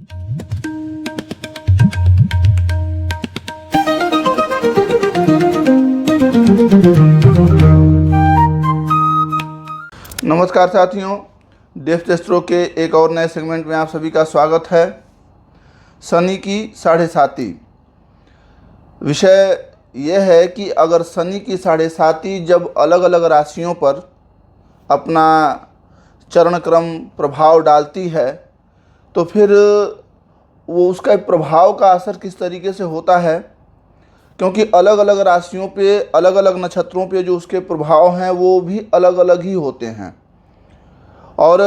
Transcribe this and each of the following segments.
नमस्कार साथियों, depth astro के एक और नए सेगमेंट में आप सभी का स्वागत है। शनि की साढ़े साती विषय यह है कि अगर शनि की साढ़े साती जब अलग अलग राशियों पर अपना चरण क्रम प्रभाव डालती है तो फिर वो उसका प्रभाव का असर किस तरीके से होता है, क्योंकि अलग अलग राशियों पे अलग अलग नक्षत्रों पे जो उसके प्रभाव हैं वो भी अलग अलग ही होते हैं। और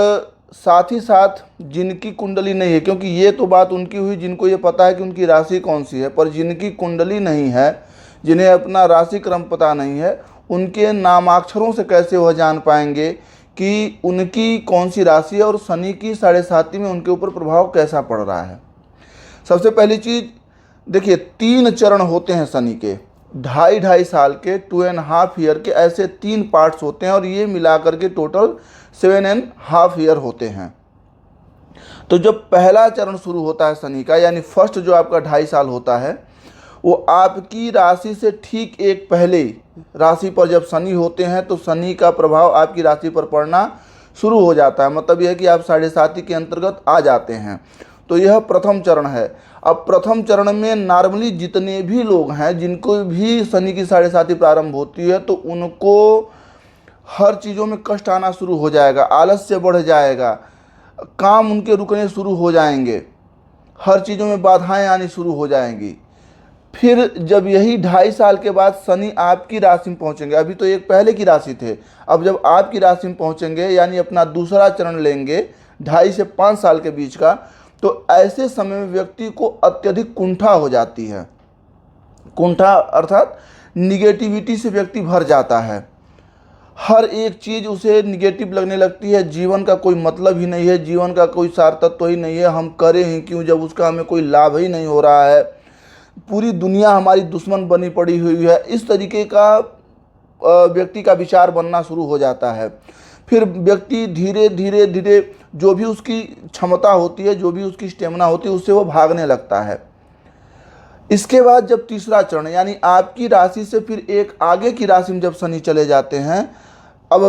साथ ही साथ जिनकी कुंडली नहीं है, क्योंकि ये तो बात उनकी हुई जिनको ये पता है कि उनकी राशि कौन सी है, पर जिनकी कुंडली नहीं है, जिन्हें अपना राशि क्रम पता नहीं है, उनके नामाक्षरों से कैसे वह जान पाएंगे कि उनकी कौन सी राशि है और शनि की साढ़े साती में उनके ऊपर प्रभाव कैसा पड़ रहा है। सबसे पहली चीज़ देखिए, 3 चरण होते हैं शनि के, 2.5 साल के, 2.5 ईयर के, ऐसे 3 पार्ट्स होते हैं और ये मिलाकर के टोटल 7.5 ईयर होते हैं। तो जब पहला चरण शुरू होता है शनि का, यानी फर्स्ट जो आपका 2.5 साल होता है, वो आपकी राशि से ठीक एक पहले राशि पर जब शनि होते हैं तो शनि का प्रभाव आपकी राशि पर पड़ना शुरू हो जाता है। मतलब यह है कि आप साढ़े साती के अंतर्गत आ जाते हैं। तो यह प्रथम चरण है। अब प्रथम चरण में नॉर्मली जितने भी लोग हैं जिनको भी शनि की साढ़े साती प्रारंभ होती है तो उनको हर चीज़ों में कष्ट आना शुरू हो जाएगा, आलस्य बढ़ जाएगा, काम उनके रुकने शुरू हो जाएंगे, हर चीज़ों में बाधाएं आनी शुरू हो जाएंगी। फिर जब यही 2.5 साल के बाद शनि आपकी राशि में पहुंचेंगे, अभी तो एक पहले की राशि थे, अब जब आपकी राशि में पहुंचेंगे यानी अपना दूसरा चरण लेंगे 2.5 से 5 साल के बीच का, तो ऐसे समय में व्यक्ति को अत्यधिक कुंठा हो जाती है। कुंठा अर्थात निगेटिविटी से व्यक्ति भर जाता है, हर एक चीज़ उसे निगेटिव लगने लगती है, जीवन का कोई मतलब ही नहीं है, जीवन का कोई सार तत्व ही नहीं है, हम करें ही क्यों जब उसका हमें कोई लाभ ही नहीं हो रहा है, पूरी दुनिया हमारी दुश्मन बनी पड़ी हुई है, इस तरीके का व्यक्ति का विचार बनना शुरू हो जाता है। फिर व्यक्ति धीरे धीरे धीरे जो भी उसकी क्षमता होती है, जो भी उसकी स्टेमिना होती है, उससे वो भागने लगता है। इसके बाद जब तीसरा चरण यानी आपकी राशि से फिर एक आगे की राशि में जब शनि चले जाते हैं, अब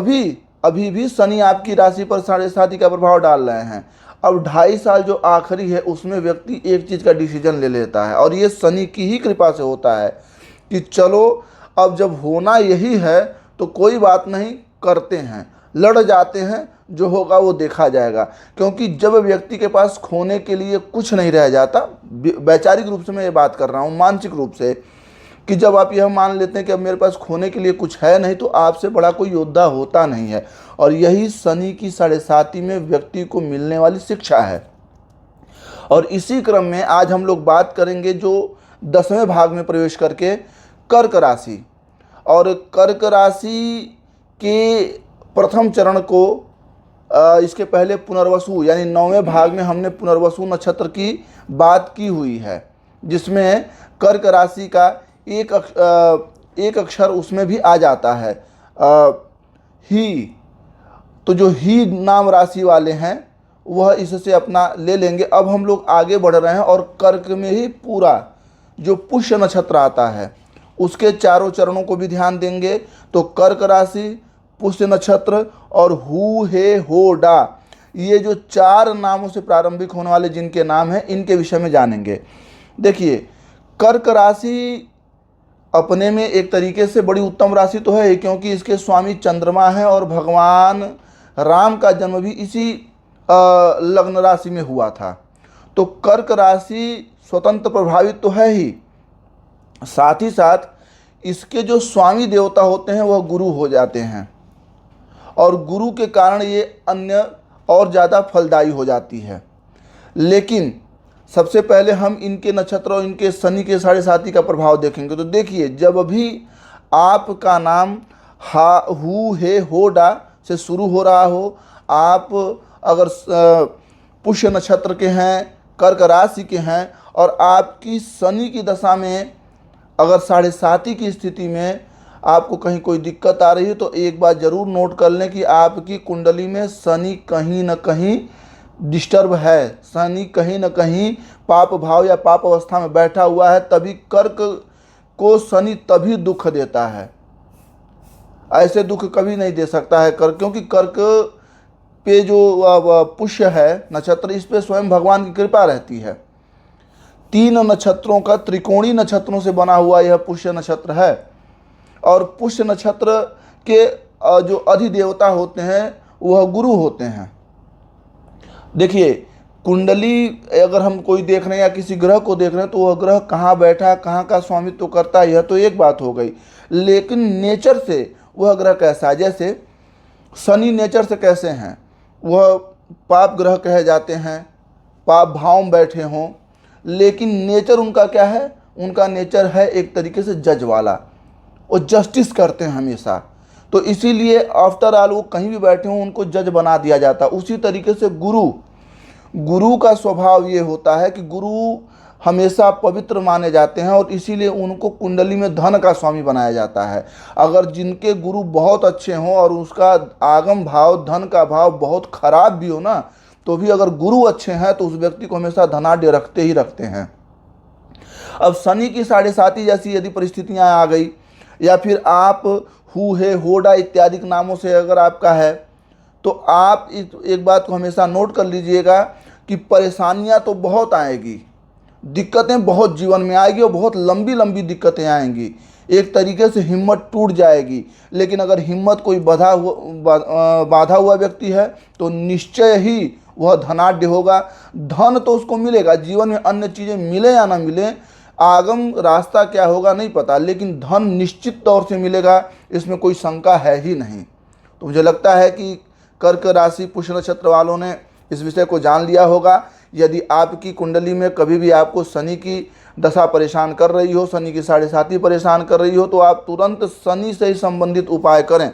अभी भी शनि आपकी राशि पर साढ़े साती का प्रभाव डाल रहे हैं। अब 2.5 साल जो आखिरी है उसमें व्यक्ति एक चीज़ का डिसीजन ले लेता है और ये शनि की ही कृपा से होता है कि चलो अब जब होना यही है तो कोई बात नहीं, करते हैं, लड़ जाते हैं, जो होगा वो देखा जाएगा। क्योंकि जब व्यक्ति के पास खोने के लिए कुछ नहीं रह जाता, वैचारिक रूप से मैं ये बात कर रहा हूँ, मानसिक रूप से, कि जब आप यह मान लेते हैं कि अब मेरे पास खोने के लिए कुछ है नहीं तो आपसे बड़ा कोई योद्धा होता नहीं है। और यही शनि की साढ़े साती में व्यक्ति को मिलने वाली शिक्षा है। और इसी क्रम में आज हम लोग बात करेंगे जो 10वें भाग में प्रवेश करके कर्क राशि, और कर्क राशि के प्रथम चरण को इसके पहले पुनर्वसु यानी 9वें भाग में हमने पुनर्वसु नक्षत्र की बात की हुई है, जिसमें कर्क राशि का एक अक्षर उसमें भी आ जाता है, ही। तो जो ही नाम राशि वाले हैं वह इससे अपना ले लेंगे। अब हम लोग आगे बढ़ रहे हैं और कर्क में ही पूरा जो पुष्य नक्षत्र आता है उसके चारों चरणों को भी ध्यान देंगे। तो कर्क राशि, पुष्य नक्षत्र और हु हे हो डा, ये जो 4 नामों से प्रारंभिक होने वाले जिनके नाम हैं इनके विषय में जानेंगे। देखिए, कर्क राशि अपने में एक तरीके से बड़ी उत्तम राशि तो है, क्योंकि इसके स्वामी चंद्रमा है और भगवान राम का जन्म भी इसी लग्न राशि में हुआ था। तो कर्क राशि स्वतंत्र प्रभावित तो है ही, साथ ही साथ इसके जो स्वामी देवता होते हैं वह गुरु हो जाते हैं और गुरु के कारण ये अन्य और ज़्यादा फलदायी हो जाती है। लेकिन सबसे पहले हम इनके नक्षत्र और इनके शनि के साढ़े साती का प्रभाव देखेंगे। तो देखिए, जब भी आपका नाम हा हु हे हो डा से शुरू हो रहा हो, आप अगर पुष्य नक्षत्र के हैं, कर्क राशि के हैं और आपकी शनि की दशा में अगर साढ़े साती की स्थिति में आपको कहीं कोई दिक्कत आ रही है तो एक बात ज़रूर नोट कर लें कि आपकी कुंडली में शनि कहीं न कहीं डिस्टर्ब है, शनि कहीं न कहीं पाप भाव या पाप अवस्था में बैठा हुआ है, तभी कर्क को शनि तभी दुख देता है। ऐसे दुख कभी नहीं दे सकता है कर्क, क्योंकि कर्क पे जो पुष्य है नक्षत्र, इस पे स्वयं भगवान की कृपा रहती है। 3 नक्षत्रों का त्रिकोणीय नक्षत्रों से बना हुआ यह पुष्य नक्षत्र है। और पुष्य नक्षत्र के जो अधिदेवता होते हैं वह गुरु होते हैं। देखिए, कुंडली अगर हम कोई देख रहे हैं या किसी ग्रह को देख रहे हैं तो वह ग्रह कहाँ बैठा, कहाँ का स्वामित्व करता है, यह तो एक बात हो गई, लेकिन नेचर से वह ग्रह कैसा है। जैसे शनि नेचर से कैसे हैं, वह पाप ग्रह कहे जाते हैं, पाप भाव में बैठे हों, लेकिन नेचर उनका क्या है, उनका नेचर है एक तरीके से जज वाला, वो जस्टिस करते हैं हमेशा। तो इसीलिए आफ्टर ऑल वो कहीं भी बैठे हों उनको जज बना दिया जाता। उसी तरीके से गुरु का स्वभाव ये होता है कि गुरु हमेशा पवित्र माने जाते हैं और इसीलिए उनको कुंडली में धन का स्वामी बनाया जाता है। अगर जिनके गुरु बहुत अच्छे हों और उसका आगम भाव, धन का भाव बहुत खराब भी हो ना, तो भी अगर गुरु अच्छे हैं तो उस व्यक्ति को हमेशा धनाढ्य रखते ही रखते हैं। अब शनि की 7.5 जैसी यदि परिस्थितियां आ गई, या फिर आप हु है, होडा इत्यादि नामों से अगर आपका है, तो आप एक बात को हमेशा नोट कर लीजिएगा कि परेशानियां तो बहुत आएगी, दिक्कतें बहुत जीवन में आएगी और बहुत लंबी लंबी दिक्कतें आएंगी। एक तरीके से हिम्मत टूट जाएगी। लेकिन अगर हिम्मत कोई बाधा हुआ व्यक्ति है तो निश्चय ही वह धनाढ्य होगा। धन तो उसको मिलेगा, जीवन में अन्य चीज़ें मिले या ना मिले, आगम रास्ता क्या होगा नहीं पता, लेकिन धन निश्चित तौर से मिलेगा, इसमें कोई शंका है ही नहीं। तो मुझे लगता है कि कर्क राशि पुष्य नक्षत्र वालों ने इस विषय को जान लिया होगा। यदि आपकी कुंडली में कभी भी आपको शनि की दशा परेशान कर रही हो, शनि की 7.5 परेशान कर रही हो, तो आप तुरंत शनि से ही संबंधित उपाय करें,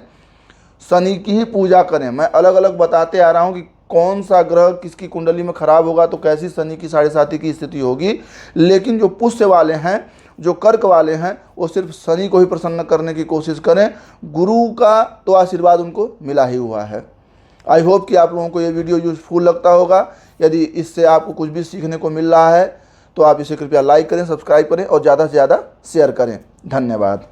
शनि की ही पूजा करें। मैं अलग अलग बताते आ रहा हूँ कि कौन सा ग्रह किसकी कुंडली में खराब होगा तो कैसी शनि की 7.5 की स्थिति होगी। लेकिन जो पुष्य वाले हैं, जो कर्क वाले हैं, वो सिर्फ शनि को ही प्रसन्न करने की कोशिश करें। गुरु का तो आशीर्वाद उनको मिला ही हुआ है। आई होप कि आप लोगों को ये वीडियो यूजफुल लगता होगा। यदि इससे आपको कुछ भी सीखने को मिल रहा है तो आप इसे कृपया लाइक करें, सब्सक्राइब करें और ज़्यादा से ज़्यादा शेयर करें। धन्यवाद।